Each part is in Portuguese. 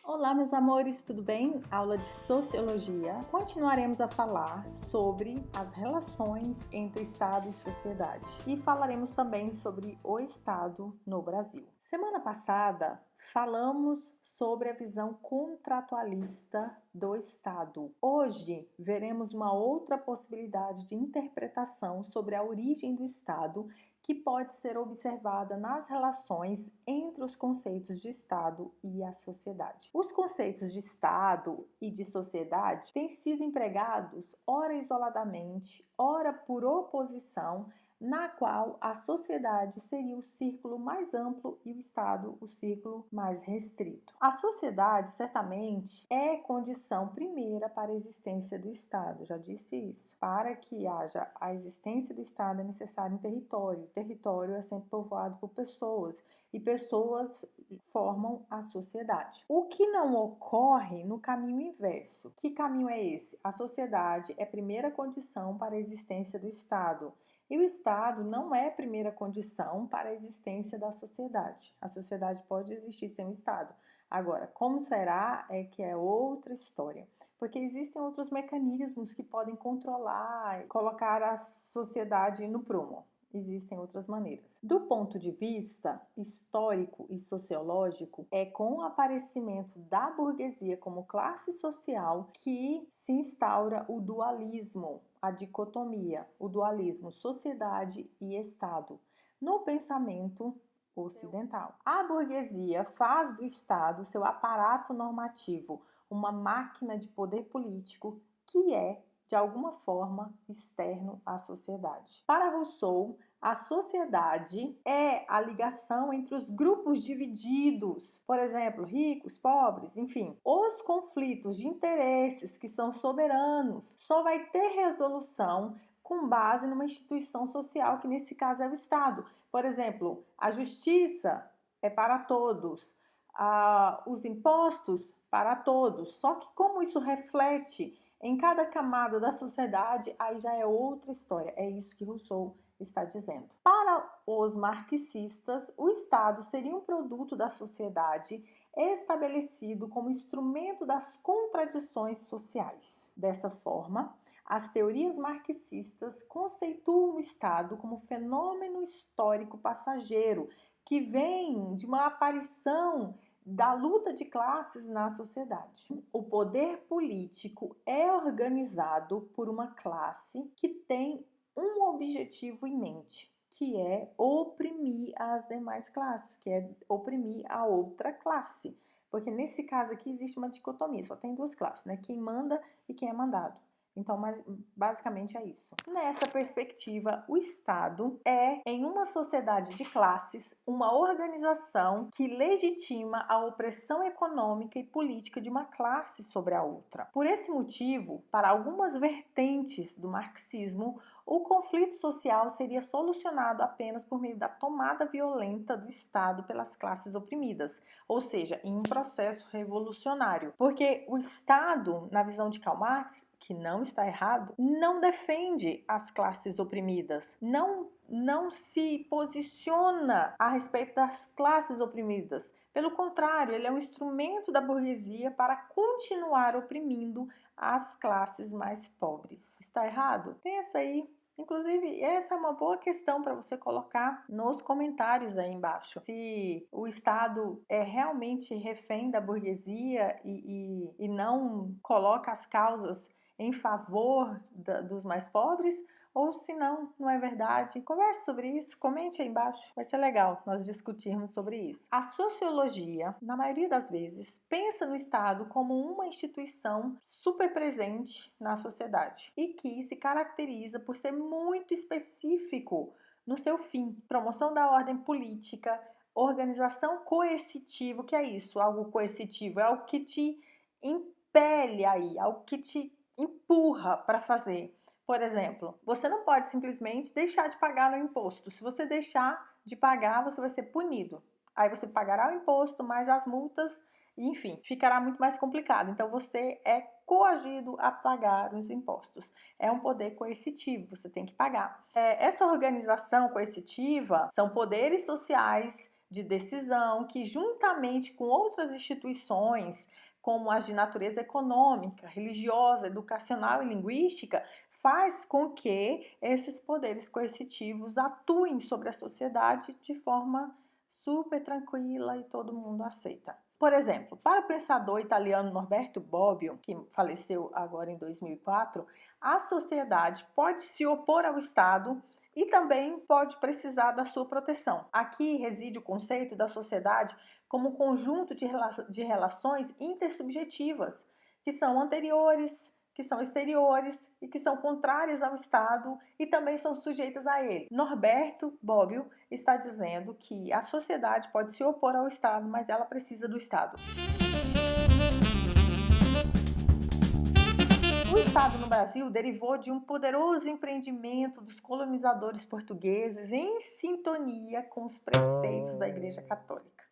Olá, meus amores, tudo bem? Aula de Sociologia. Continuaremos a falar sobre as relações entre Estado e sociedade e falaremos também sobre o Estado no Brasil. Semana passada, falamos sobre a visão contratualista do Estado. Hoje, veremos uma outra possibilidade de interpretação sobre a origem do Estado que pode ser observada nas relações entre os conceitos de Estado e a sociedade. Os conceitos de Estado e de sociedade têm sido empregados ora isoladamente, ora por oposição, na qual a sociedade seria o círculo mais amplo e o Estado o círculo mais restrito. A sociedade, certamente, é condição primeira para a existência do Estado, já disse isso. Para que haja a existência do Estado é necessário um território. O território é sempre povoado por pessoas e pessoas formam a sociedade. O que não ocorre no caminho inverso. Que caminho é esse? A sociedade é primeira condição para a existência do Estado. E o Estado não é a primeira condição para a existência da sociedade. A sociedade pode existir sem o Estado. Agora, como será é que é outra história. Porque existem outros mecanismos que podem controlar e colocar a sociedade no prumo. Existem outras maneiras. Do ponto de vista histórico e sociológico, é com o aparecimento da burguesia como classe social que se instaura o dualismo, a dicotomia, o dualismo sociedade e Estado, no pensamento ocidental. A burguesia faz do Estado seu aparato normativo, uma máquina de poder político que é, de alguma forma, externo à sociedade. Para Rousseau, a sociedade é a ligação entre os grupos divididos, por exemplo, ricos, pobres, enfim. Os conflitos de interesses que são soberanos só vai ter resolução com base numa instituição social, que nesse caso é o Estado. Por exemplo, a justiça é para todos, os impostos para todos. Só que como isso reflete em cada camada da sociedade, aí já é outra história. É isso que Rousseau está dizendo. Para os marxistas, o Estado seria um produto da sociedade estabelecido como instrumento das contradições sociais. Dessa forma, as teorias marxistas conceituam o Estado como fenômeno histórico passageiro que vem de uma aparição da luta de classes na sociedade. O poder político é organizado por uma classe que tem um objetivo em mente, que é oprimir as demais classes, que é oprimir a outra classe. Porque nesse caso aqui existe uma dicotomia, só tem duas classes, né? Quem manda e quem é mandado. Então, mas basicamente é isso. Nessa perspectiva, o Estado é, em uma sociedade de classes, uma organização que legitima a opressão econômica e política de uma classe sobre a outra. Por esse motivo, para algumas vertentes do marxismo, o conflito social seria solucionado apenas por meio da tomada violenta do Estado pelas classes oprimidas, ou seja, em um processo revolucionário. Porque o Estado, na visão de Karl Marx, que não está errado, não defende as classes oprimidas, não se posiciona a respeito das classes oprimidas. Pelo contrário, ele é um instrumento da burguesia para continuar oprimindo as classes mais pobres. Está errado? Pensa aí. Inclusive, essa é uma boa questão para você colocar nos comentários aí embaixo. Se o Estado é realmente refém da burguesia e não coloca as causas em favor dos mais pobres, ou se não, não é verdade. Converse sobre isso, comente aí embaixo. Vai ser legal nós discutirmos sobre isso. A sociologia, na maioria das vezes, pensa no Estado como uma instituição super presente na sociedade e que se caracteriza por ser muito específico no seu fim. Promoção da ordem política, organização coercitiva. O que é isso? Algo coercitivo é algo que te impele aí, algo que te empurra para fazer. Por exemplo, você não pode simplesmente deixar de pagar no imposto. Se você deixar de pagar, você vai ser punido. Aí você pagará o imposto, mais as multas, enfim, ficará muito mais complicado. Então você é coagido a pagar os impostos. É um poder coercitivo, você tem que pagar. Essa organização coercitiva são poderes sociais de decisão que, juntamente com outras instituições, como as de natureza econômica, religiosa, educacional e linguística, faz com que esses poderes coercitivos atuem sobre a sociedade de forma super tranquila e todo mundo aceita. Por exemplo, para o pensador italiano Norberto Bobbio, que faleceu agora em 2004, a sociedade pode se opor ao Estado e também pode precisar da sua proteção. Aqui reside o conceito da sociedade como um conjunto de relações intersubjetivas, que são anteriores, que são exteriores e que são contrárias ao Estado e também são sujeitas a ele. Norberto Bobbio está dizendo que a sociedade pode se opor ao Estado, mas ela precisa do Estado. O Estado no Brasil derivou de um poderoso empreendimento dos colonizadores portugueses em sintonia com os preceitos da Igreja Católica.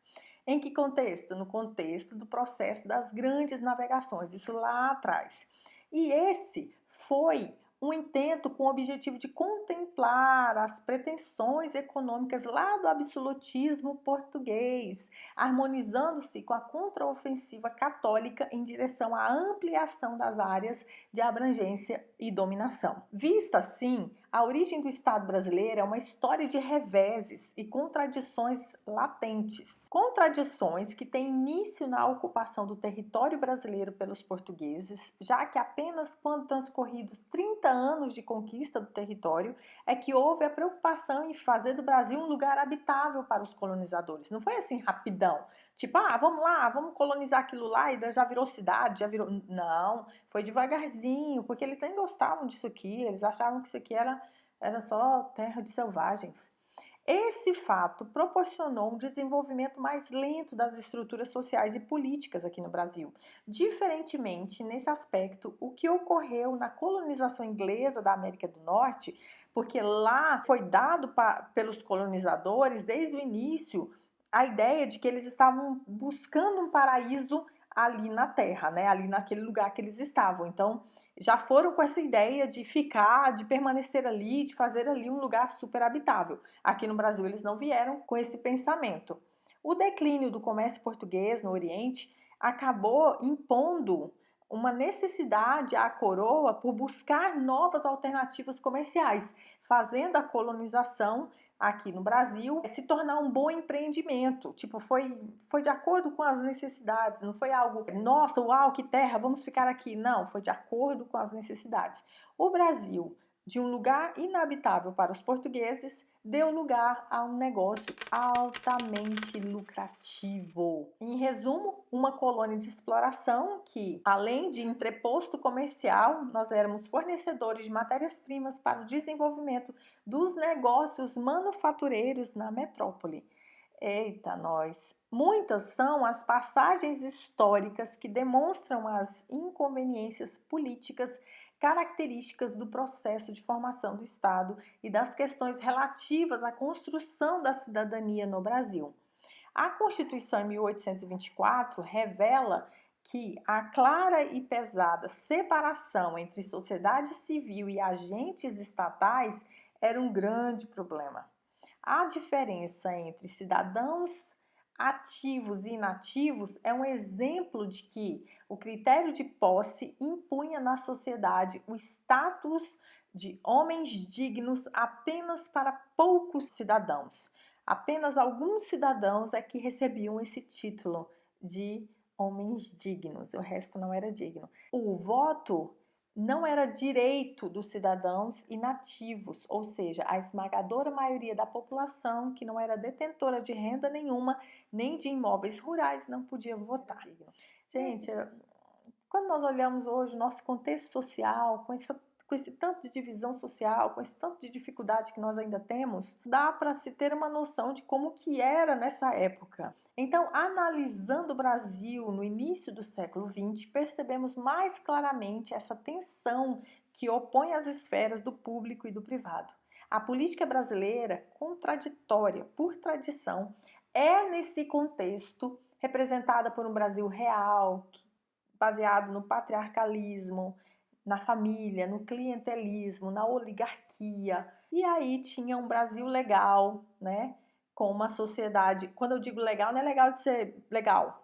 Em que contexto? No contexto do processo das grandes navegações, isso lá atrás. E esse foi um intento com o objetivo de contemplar as pretensões econômicas lá do absolutismo português, harmonizando-se com a contraofensiva católica em direção à ampliação das áreas de abrangência e dominação. Vista assim, a origem do Estado brasileiro é uma história de reveses e contradições latentes. Contradições que têm início na ocupação do território brasileiro pelos portugueses, já que apenas quando transcorridos 30 anos de conquista do território é que houve a preocupação em fazer do Brasil um lugar habitável para os colonizadores. Não foi assim rapidão, tipo, vamos lá, vamos colonizar aquilo lá e já virou cidade, já virou... Não, foi devagarzinho, porque eles nem gostavam disso aqui, eles achavam que isso aqui era só terra de selvagens. Esse fato proporcionou um desenvolvimento mais lento das estruturas sociais e políticas aqui no Brasil. Diferentemente, nesse aspecto, o que ocorreu na colonização inglesa da América do Norte, porque lá foi dado pelos colonizadores, desde o início, a ideia de que eles estavam buscando um paraíso ali na terra, né? Ali naquele lugar que eles estavam. Então, já foram com essa ideia de ficar, de permanecer ali, de fazer ali um lugar super habitável. Aqui no Brasil eles não vieram com esse pensamento. O declínio do comércio português no Oriente acabou impondo uma necessidade à coroa por buscar novas alternativas comerciais, fazendo a colonização aqui no Brasil se tornar um bom empreendimento. Tipo, foi de acordo com as necessidades, não foi algo, nossa, uau, que terra, vamos ficar aqui. Não, foi de acordo com as necessidades. O Brasil, de um lugar inabitável para os portugueses, deu lugar a um negócio altamente lucrativo. Em resumo, uma colônia de exploração que, além de entreposto comercial, nós éramos fornecedores de matérias-primas para o desenvolvimento dos negócios manufatureiros na metrópole. Eita, nós! Muitas são as passagens históricas que demonstram as inconveniências políticas características do processo de formação do Estado e das questões relativas à construção da cidadania no Brasil. A Constituição em 1824 revela que a clara e pesada separação entre sociedade civil e agentes estatais era um grande problema. A diferença entre cidadãos ativos e inativos é um exemplo de que o critério de posse impunha na sociedade o status de homens dignos apenas para poucos cidadãos. Apenas alguns cidadãos é que recebiam esse título de homens dignos, o resto não era digno. O voto não era direito dos cidadãos inativos, ou seja, a esmagadora maioria da população que não era detentora de renda nenhuma, nem de imóveis rurais, não podia votar. Gente, quando nós olhamos hoje o nosso contexto social, com esse tanto de divisão social, com esse tanto de dificuldade que nós ainda temos, dá para se ter uma noção de como que era nessa época. Então, analisando o Brasil no início do século XX, percebemos mais claramente essa tensão que opõe as esferas do público e do privado. A política brasileira, contraditória por tradição, é nesse contexto representada por um Brasil real, baseado no patriarcalismo, na família, no clientelismo, na oligarquia. E aí tinha um Brasil legal, né? com uma sociedade, quando eu digo legal, não é legal de ser legal,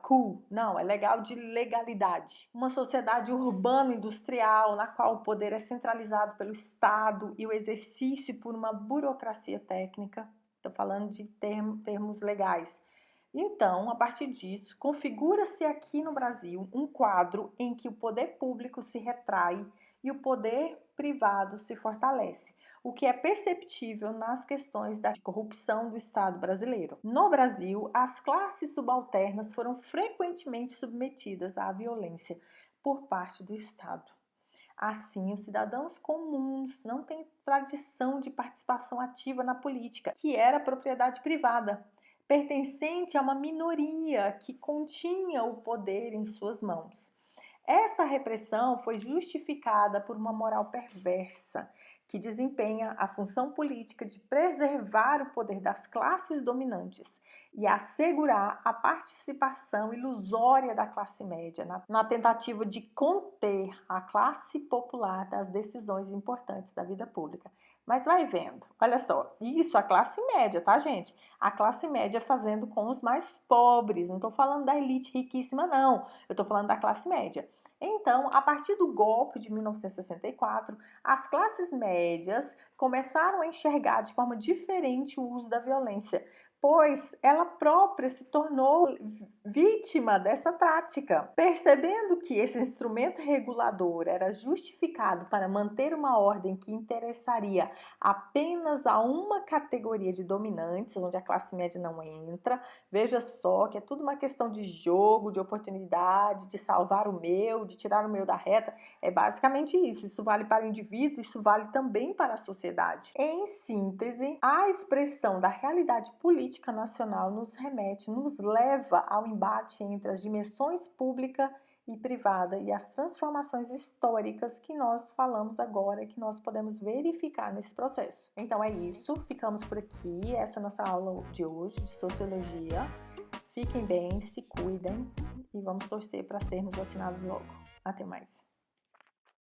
cool, não, é legal de legalidade. Uma sociedade urbano-industrial na qual o poder é centralizado pelo Estado e o exercício por uma burocracia técnica, estou falando de termos legais. Então, a partir disso, configura-se aqui no Brasil um quadro em que o poder público se retrai e o poder privado se fortalece, o que é perceptível nas questões da corrupção do Estado brasileiro. No Brasil, as classes subalternas foram frequentemente submetidas à violência por parte do Estado. Assim, os cidadãos comuns não têm tradição de participação ativa na política, que era propriedade privada, pertencente a uma minoria que continha o poder em suas mãos. Essa repressão foi justificada por uma moral perversa que desempenha a função política de preservar o poder das classes dominantes e assegurar a participação ilusória da classe média na tentativa de conter a classe popular das decisões importantes da vida pública. Mas vai vendo, olha só, isso a classe média, tá, gente? A classe média fazendo com os mais pobres, não estou falando da elite riquíssima, não, eu estou falando da classe média. Então, a partir do golpe de 1964, as classes médias começaram a enxergar de forma diferente o uso da violência, pois ela própria se tornou vítima dessa prática. Percebendo que esse instrumento regulador era justificado para manter uma ordem que interessaria apenas a uma categoria de dominantes, onde a classe média não entra, veja só que é tudo uma questão de jogo, de oportunidade, de salvar o meu, de tirar o meu da reta. É basicamente isso. Isso vale para o indivíduo, isso vale também para a sociedade. Em síntese, a expressão da realidade política nacional nos remete, nos leva ao embate entre as dimensões pública e privada e as transformações históricas que nós falamos agora, que nós podemos verificar nesse processo. Então é isso, ficamos por aqui, essa é a nossa aula de hoje de Sociologia. Fiquem bem, se cuidem e vamos torcer para sermos vacinados logo. Até mais!